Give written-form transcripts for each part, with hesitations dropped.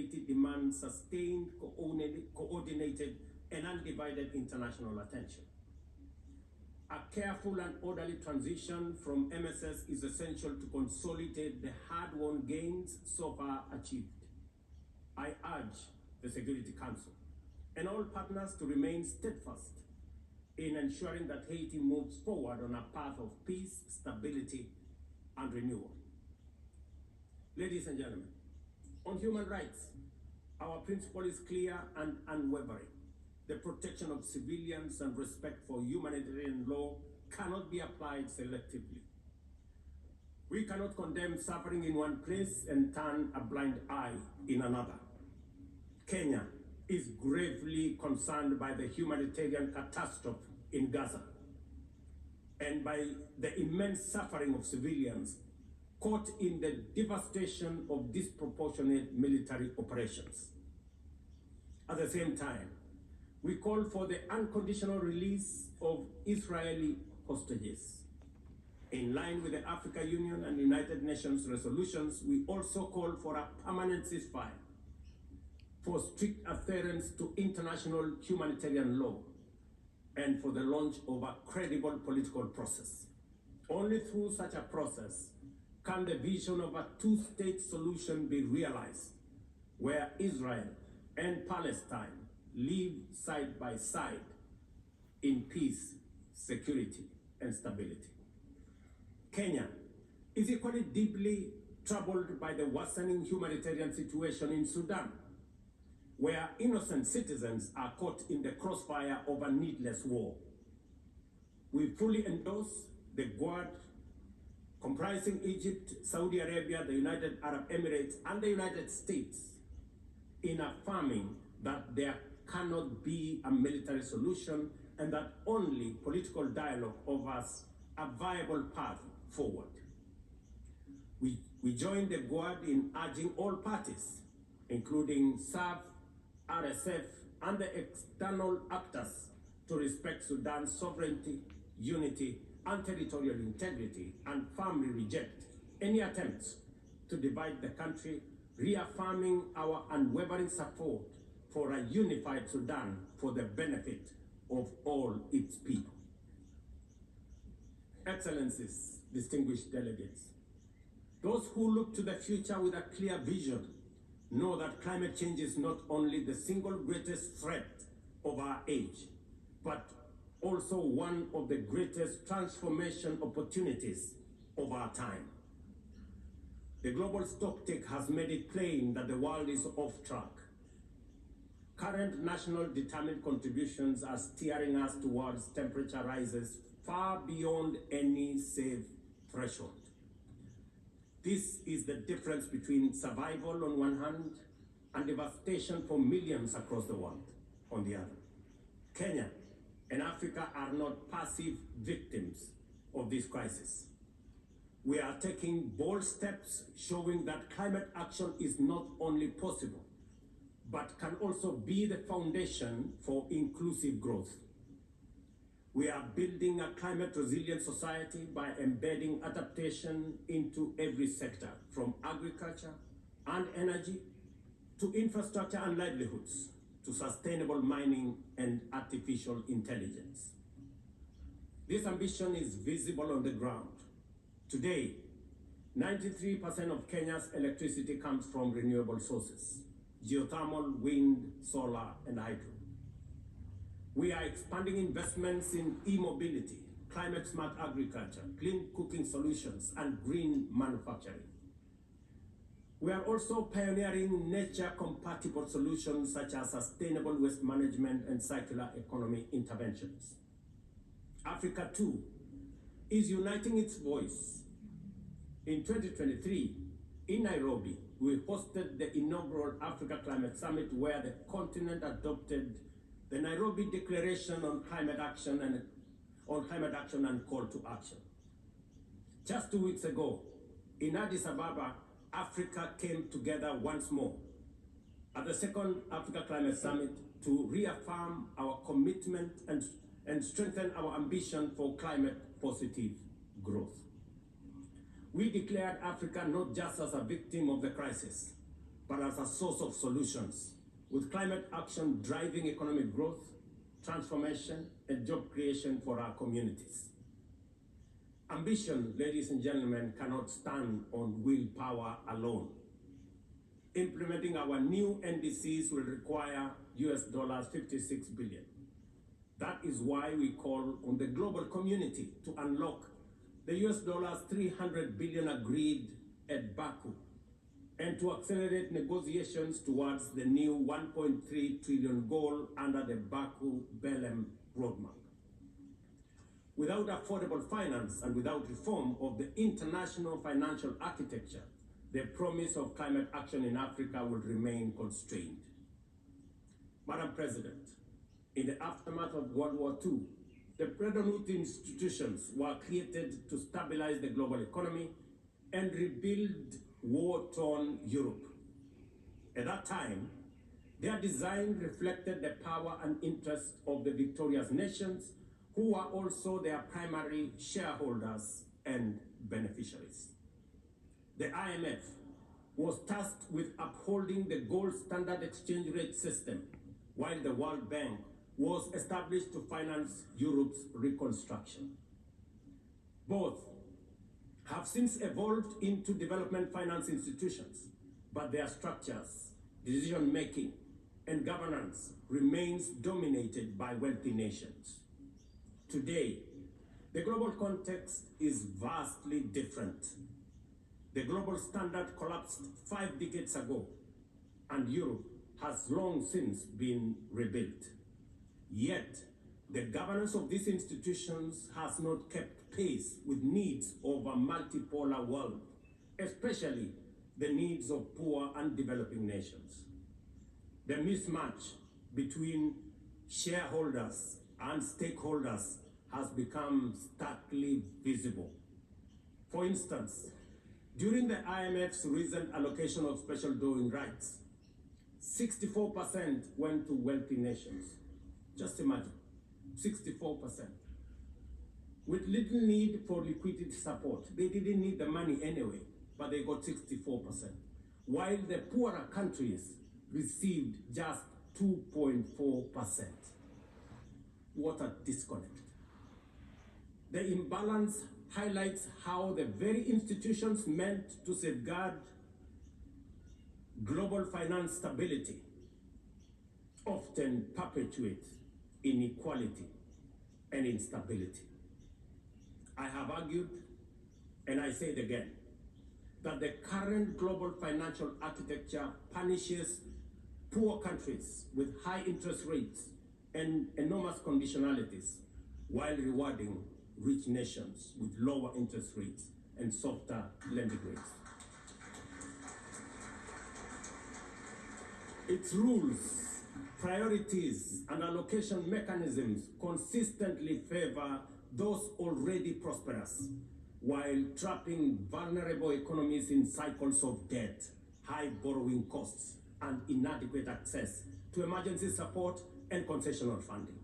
Haiti demands sustained, coordinated, and undivided international attention. A careful and orderly transition from MSS is essential to consolidate the hard-won gains so far achieved. I urge the Security Council and all partners to remain steadfast in ensuring that Haiti moves forward on a path of peace, stability, and renewal. Ladies and gentlemen, on human rights, our principle is clear and unwavering. The protection of civilians and respect for humanitarian law cannot be applied selectively. We cannot condemn suffering in one place and turn a blind eye in another. Kenya is gravely concerned by the humanitarian catastrophe in Gaza and by the immense suffering of civilians caught in the devastation of disproportionate military operations. At the same time, we call for the unconditional release of Israeli hostages. In line with the African Union and United Nations resolutions, we also call for a permanent ceasefire, for strict adherence to international humanitarian law, and for the launch of a credible political process. Only through such a process can the vision of a two-state solution be realized, where Israel and Palestine live side by side in peace, security, and stability. Kenya is equally deeply troubled by the worsening humanitarian situation in Sudan, where innocent citizens are caught in the crossfire of a needless war. We fully endorse the Quad, comprising Egypt, Saudi Arabia, the United Arab Emirates, and the United States, in affirming that there cannot be a military solution and that only political dialogue offers a viable path forward. We join the Quad in urging all parties, including SAF, RSF, and the external actors, to respect Sudan's sovereignty, unity, and territorial integrity, and firmly reject any attempts to divide the country, reaffirming our unwavering support for a unified Sudan for the benefit of all its people. Excellencies, distinguished delegates, those who look to the future with a clear vision know that climate change is not only the single greatest threat of our age, but also one of the greatest transformation opportunities of our time. The global stocktake has made it plain that the world is off track. Current national determined contributions are steering us towards temperature rises far beyond any safe threshold. This is the difference between survival on one hand and devastation for millions across the world on the other. Kenya and Africa are not passive victims of this crisis. We are taking bold steps showing that climate action is not only possible, but can also be the foundation for inclusive growth. We are building a climate resilient society by embedding adaptation into every sector, from agriculture and energy to infrastructure and livelihoods, to sustainable mining and artificial intelligence. This ambition is visible on the ground. Today, 93% of Kenya's electricity comes from renewable sources: geothermal, wind, solar, and hydro. We are expanding investments in e-mobility, climate-smart agriculture, clean cooking solutions, and green manufacturing. We are also pioneering nature-compatible solutions such as sustainable waste management and circular economy interventions. Africa, too, is uniting its voice. In 2023, in Nairobi, we hosted the inaugural Africa Climate Summit, where the continent adopted the Nairobi Declaration on Climate Action and Call to Action. Just 2 weeks ago, in Addis Ababa, Africa came together once more at the second Africa Climate Summit to reaffirm our commitment and strengthen our ambition for climate-positive growth. We declared Africa not just as a victim of the crisis, but as a source of solutions, with climate action driving economic growth, transformation, and job creation for our communities. Ambition, ladies and gentlemen, cannot stand on willpower alone. Implementing our new NDCs will require $56 billion. That is why we call on the global community to unlock the $300 billion agreed at Baku and to accelerate negotiations towards the new 1.3 trillion goal under the Baku-Belém roadmap. Without affordable finance and without reform of the international financial architecture, the promise of climate action in Africa will remain constrained. Madam President, in the aftermath of World War II, the Bretton Woods institutions were created to stabilize the global economy and rebuild war-torn Europe. At that time, their design reflected the power and interest of the victorious nations, who were also their primary shareholders and beneficiaries. The IMF was tasked with upholding the gold standard exchange rate system, while the World Bank was established to finance Europe's reconstruction. Both have since evolved into development finance institutions, but their structures, decision-making, and governance remains dominated by wealthy nations. Today, the global context is vastly different. The global standard collapsed 5 decades ago, and Europe has long since been rebuilt. Yet, the governance of these institutions has not kept pace with needs of a multipolar world, especially the needs of poor and developing nations. The mismatch between shareholders and stakeholders has become starkly visible. For instance, during the IMF's recent allocation of special drawing rights, 64% went to wealthy nations. Just imagine, 64%. With little need for liquidity support. They didn't need the money anyway, but they got 64%. While the poorer countries received just 2.4%. What a disconnect. The imbalance highlights how the very institutions meant to safeguard global finance stability often perpetuate inequality and instability. I have argued, and I say it again, that the current global financial architecture punishes poor countries with high interest rates and enormous conditionalities, while rewarding rich nations with lower interest rates and softer lending rates. Its rules, priorities, and allocation mechanisms consistently favor those already prosperous, while trapping vulnerable economies in cycles of debt, high borrowing costs, and inadequate access to emergency support and concessional funding.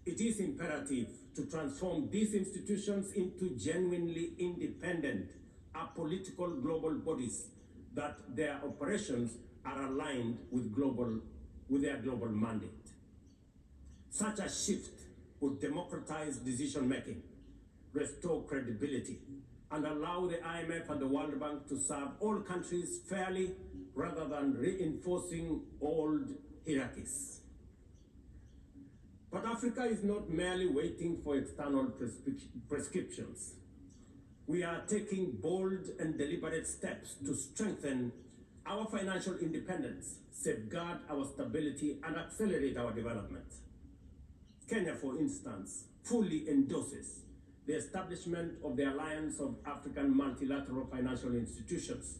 It is imperative to transform these institutions into genuinely independent, apolitical global bodies that their operations are aligned with their global mandate. Such a shift would democratize decision-making, restore credibility, and allow the IMF and the World Bank to serve all countries fairly rather than reinforcing old hierarchies. But Africa is not merely waiting for external prescriptions. We are taking bold and deliberate steps to strengthen our financial independence, safeguard our stability, and accelerate our development. Kenya, for instance, fully endorses the establishment of the Alliance of African Multilateral Financial Institutions,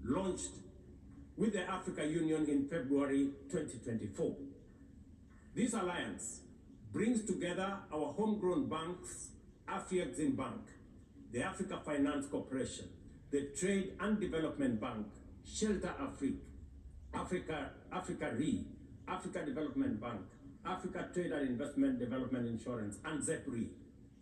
launched with the Africa Union in February 2024. This alliance brings together our homegrown banks, Afreximbank, the Africa Finance Corporation, the Trade and Development Bank, Shelter Africa, Africa Re, Africa Development Bank, Africa Trade and Investment Development Insurance, and ZEPRI,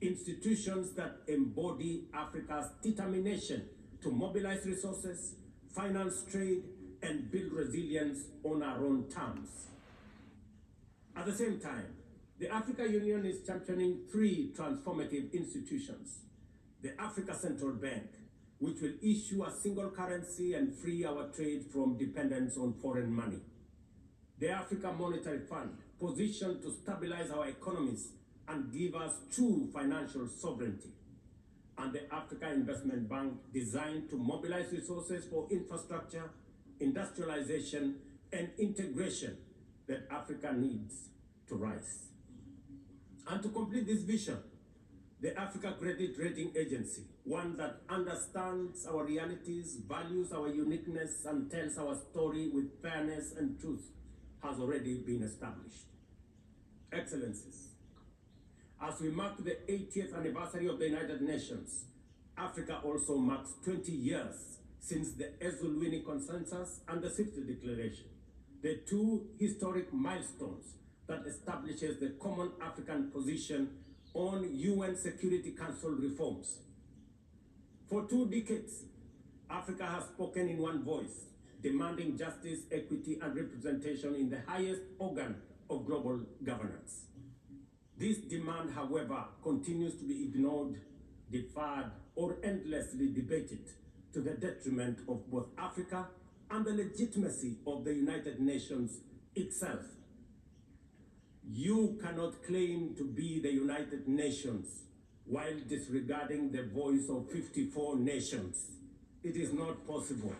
institutions that embody Africa's determination to mobilize resources, finance trade, and build resilience on our own terms. At the same time, the Africa Union is championing 3 transformative institutions. The Africa Central Bank, which will issue a single currency and free our trade from dependence on foreign money. The Africa Monetary Fund, positioned to stabilize our economies and give us true financial sovereignty. And the Africa Investment Bank, designed to mobilize resources for infrastructure, industrialization, and integration that Africa needs to rise. And to complete this vision, the Africa Credit Rating Agency, one that understands our realities, values our uniqueness, and tells our story with fairness and truth, has already been established. Excellencies, as we mark the 80th anniversary of the United Nations, Africa also marks 20 years since the Ezulwini Consensus and the 60th Declaration, the 2 historic milestones that establishes the common African position on UN Security Council reforms. For 2 decades, Africa has spoken in one voice, demanding justice, equity, and representation in the highest organ of global governance. This demand, however, continues to be ignored, deferred, or endlessly debated to the detriment of both Africa and the legitimacy of the United Nations itself. You cannot claim to be the United Nations while disregarding the voice of 54 nations. It is not possible.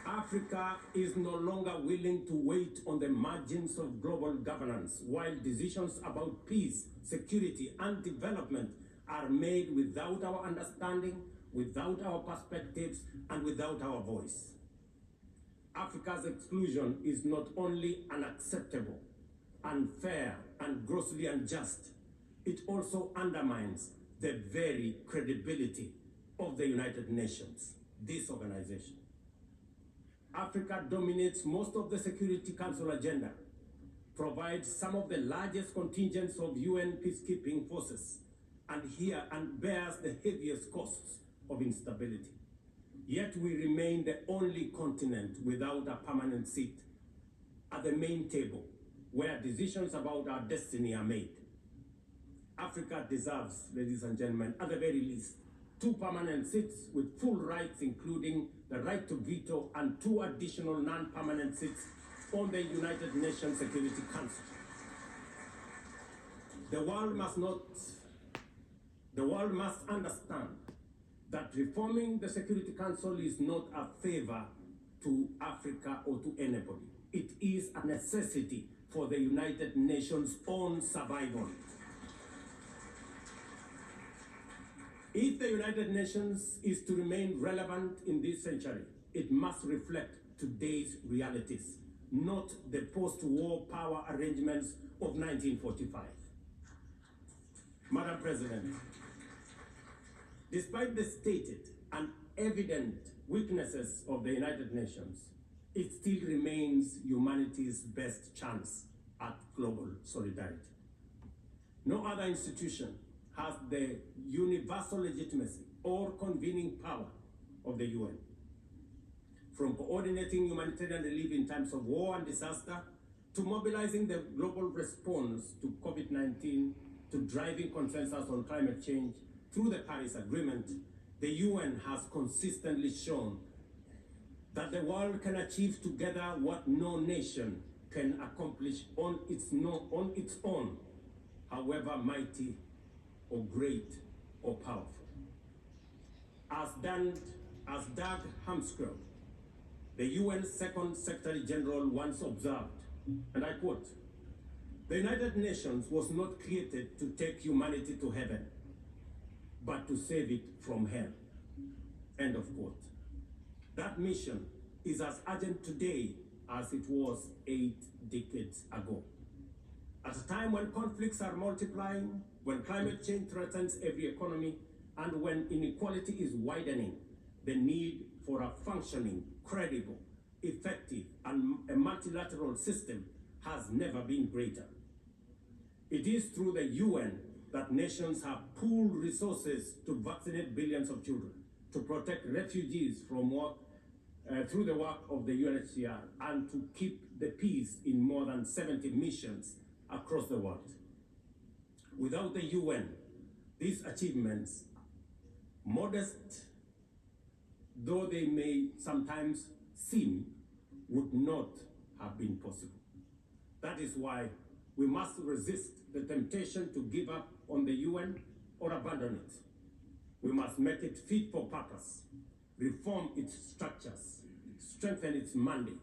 Africa is no longer willing to wait on the margins of global governance while decisions about peace, security, and development are made without our understanding, without our perspectives, and without our voice. Africa's exclusion is not only unacceptable, unfair, and grossly unjust, it also undermines the very credibility of the United Nations, this organization. Africa dominates most of the Security Council agenda, provides some of the largest contingents of UN peacekeeping forces, and bears the heaviest costs of instability. Yet we remain the only continent without a permanent seat at the main table where decisions about our destiny are made. Africa deserves, ladies and gentlemen, at the very least, 2 permanent seats with full rights, including the right to veto, and 2 additional non-permanent seats on the United Nations Security Council. The world must understand that reforming the Security Council is not a favor to Africa or to anybody. It is a necessity for the United Nations' own survival. If the United Nations is to remain relevant in this century, it must reflect today's realities, not the post-war power arrangements of 1945. Madam President, despite the stated and evident weaknesses of the United Nations, it still remains humanity's best chance at global solidarity. No other institution has the universal legitimacy or convening power of the UN. From coordinating humanitarian relief in times of war and disaster, to mobilizing the global response to COVID-19, to driving consensus on climate change through the Paris Agreement, the UN has consistently shown that the world can achieve together what no nation can accomplish on its own, however mighty or great or powerful. As Dag Hammarskjöld, the UN Second Secretary General, once observed, and I quote, "The United Nations was not created to take humanity to heaven, but to save it from hell." End of quote. That mission is as urgent today as it was 8 decades ago. At a time when conflicts are multiplying, when climate change threatens every economy, and when inequality is widening, the need for a functioning, credible, effective, and a multilateral system has never been greater. It is through the UN that nations have pooled resources to vaccinate billions of children, to protect refugees from war, through the work of the UNHCR and to keep the peace in more than 70 missions across the world. Without the UN, these achievements, modest though they may sometimes seem, would not have been possible. That is why we must resist the temptation to give up on the UN or abandon it. We must make it fit for purpose, reform its structures, strengthen its mandate,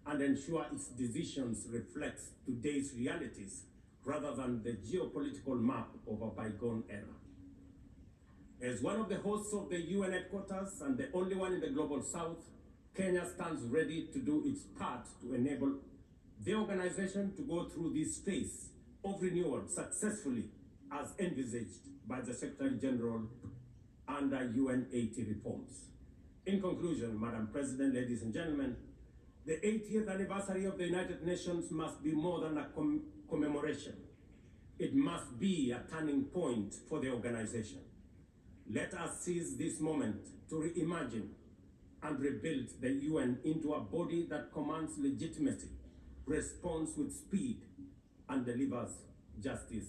and ensure its decisions reflect today's realities rather than the geopolitical map of a bygone era. As one of the hosts of the UN headquarters and the only one in the Global South, Kenya stands ready to do its part to enable the organization to go through this phase of renewal successfully as envisaged by the Secretary General under UN 80 reforms. In conclusion, Madam President, ladies and gentlemen, the 80th anniversary of the United Nations must be more than a commemoration. It must be a turning point for the organization. Let us seize this moment to reimagine and rebuild the UN into a body that commands legitimacy, responds with speed, and delivers justice.